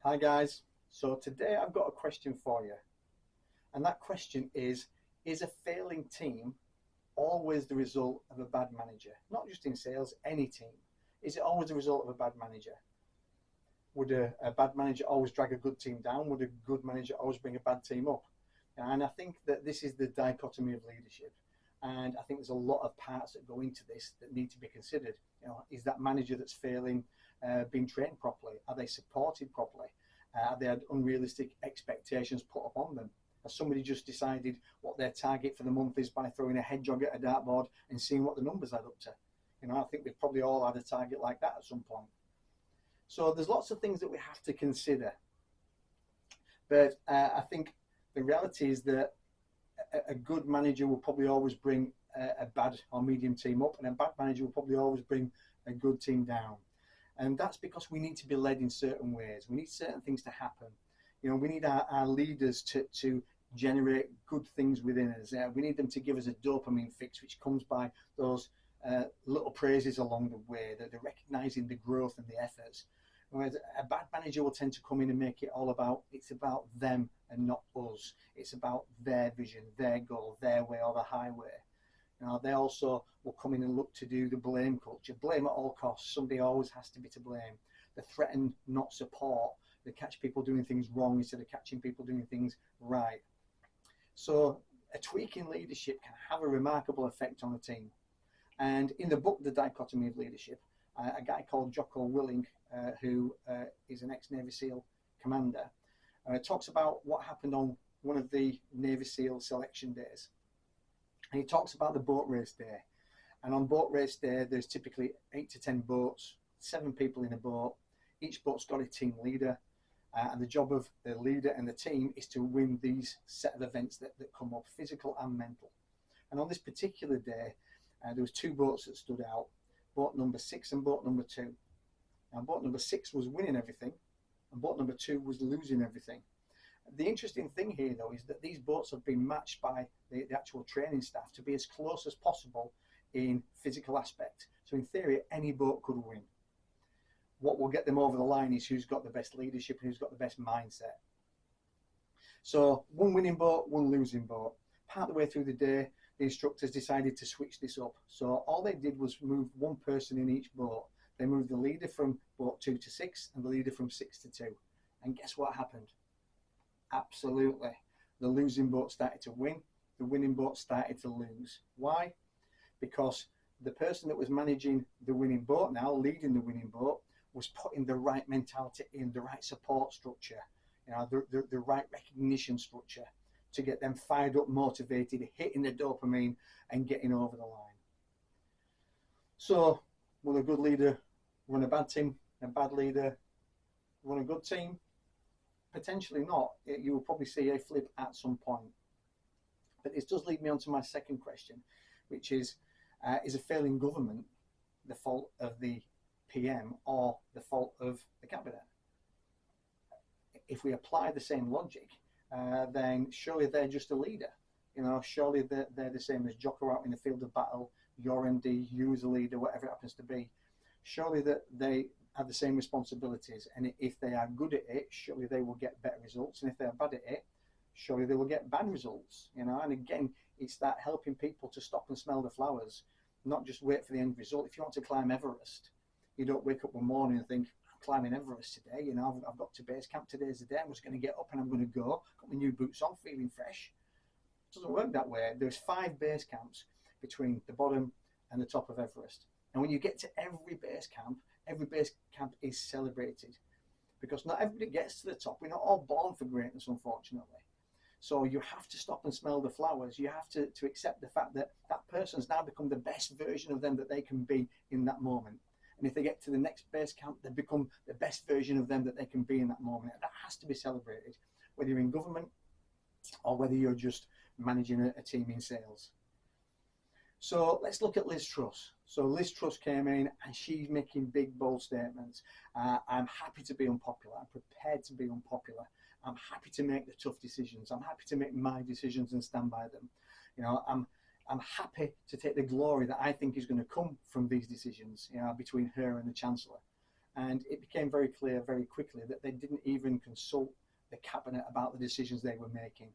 Hi guys, so today I've got a question for you, and that question is a failing team always the result of a bad manager? Not just in sales, any team. Is it always the result of a bad manager? Would a bad manager always drag a good team down? Would a good manager always bring a bad team up? And I think that this is the dichotomy of leadership. And I think there's a lot of parts that go into this that need to be considered. Is that manager that's failing being trained properly? Are they supported properly? Have they had unrealistic expectations put upon them? Has somebody just decided what their target for the month is by throwing a hedgehog at a dartboard and seeing what the numbers add up to? I think we've probably all had a target like that at some point. So there's lots of things that we have to consider. But I think the reality is that a good manager will probably always bring a bad or medium team up, and a bad manager will probably always bring a good team down. And that's because we need to be led in certain ways. We need certain things to happen. We need our leaders to generate good things within us. We need them to give us a dopamine fix, which comes by those little praises along the way, that they're recognizing the growth and the efforts. Whereas a bad manager will tend to come in and make it all about, it's about them and not us. It's about their vision, their goal, their way or the highway. They also will come in and look to do the blame culture. Blame at all costs. Somebody always has to be to blame. They threaten, not support. They catch people doing things wrong instead of catching people doing things right. So a tweak in leadership can have a remarkable effect on a team. And in the book, The Dichotomy of Leadership, a guy called Jocko Willink, who is an ex-Navy SEAL commander, talks about what happened on one of the Navy SEAL selection days. And he talks about the boat race day. And on boat race day, there's typically 8 to 10 boats, 7 people in a boat. Each boat's got a team leader. And the job of the leader and the team is to win these set of events that come up, physical and mental. And on this particular day, there was 2 boats that stood out, boat number 6 and boat number 2. Now, boat number 6 was winning everything, and boat number 2 was losing everything. The interesting thing here, though, is that these boats have been matched by the actual training staff to be as close as possible in physical aspect. So in theory, any boat could win. What will get them over the line is who's got the best leadership and who's got the best mindset. So one winning boat, one losing boat. Part of the way through the day, the instructors decided to switch this up. So all they did was move one person in each boat. They moved the leader from boat 2 to 6 and the leader from 6 to 2. And guess what happened? Absolutely. The losing boat started to win. The winning boat started to lose. Why? Because the person that was managing the winning boat now, leading the winning boat, was putting the right mentality in, the right support structure, the right recognition structure to get them fired up, motivated, hitting the dopamine and getting over the line. So will a good leader run a bad team? A bad leader run a good team? Potentially not. You will probably see a flip at some point. But this does lead me on to my second question, which is a failing government the fault of the PM or the fault of the cabinet? If we apply the same logic, then surely they're just a leader. Surely they're the same as Jocko out in the field of battle, your MD, you as a leader, whatever it happens to be. Surely that they have the same responsibilities, and if they are good at it, surely they will get better results, and if they're bad at it, surely they will get bad results. And again, it's that helping people to stop and smell the flowers, not just wait for the end result. If you want to climb Everest, you don't wake up one morning and think, I'm climbing Everest today, I've got to base camp, today's the day, I'm just going to get up and I'm going to go, got my new boots on, feeling fresh. It doesn't work that way. There's 5 base camps between the bottom and the top of Everest. And when you get to every base camp is celebrated, because not everybody gets to the top. We're not all born for greatness, unfortunately. So you have to stop and smell the flowers. You have to accept the fact that that person's now become the best version of them that they can be in that moment. And if they get to the next base camp, they become the best version of them that they can be in that moment. And that has to be celebrated, whether you're in government or whether you're just managing a team in sales. So let's look at Liz Truss. So Liz Truss came in and she's making big, bold statements. I'm happy to be unpopular. I'm prepared to be unpopular. I'm happy to make the tough decisions. I'm happy to make my decisions and stand by them. I'm happy to take the glory that I think is going to come from these decisions, between her and the Chancellor. And it became very clear very quickly that they didn't even consult the cabinet about the decisions they were making.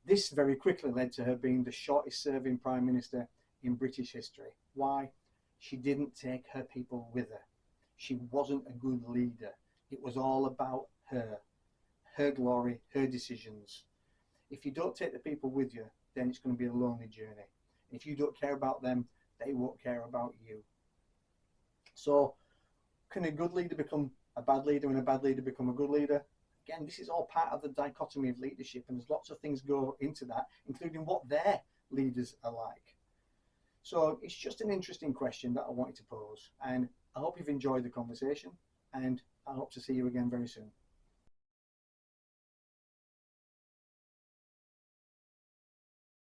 This very quickly led to her being the shortest serving Prime Minister in British history. Why? She didn't take her people with her. She wasn't a good leader. It was all about her glory, her decisions. If you don't take the people with you, then it's going to be a lonely journey. If you don't care about them, they won't care about you. So, can a good leader become a bad leader and a bad leader become a good leader? Again, this is all part of the dichotomy of leadership, and there's lots of things go into that, including what their leaders are like. So it's just an interesting question that I wanted to pose, and I hope you've enjoyed the conversation, and I hope to see you again very soon.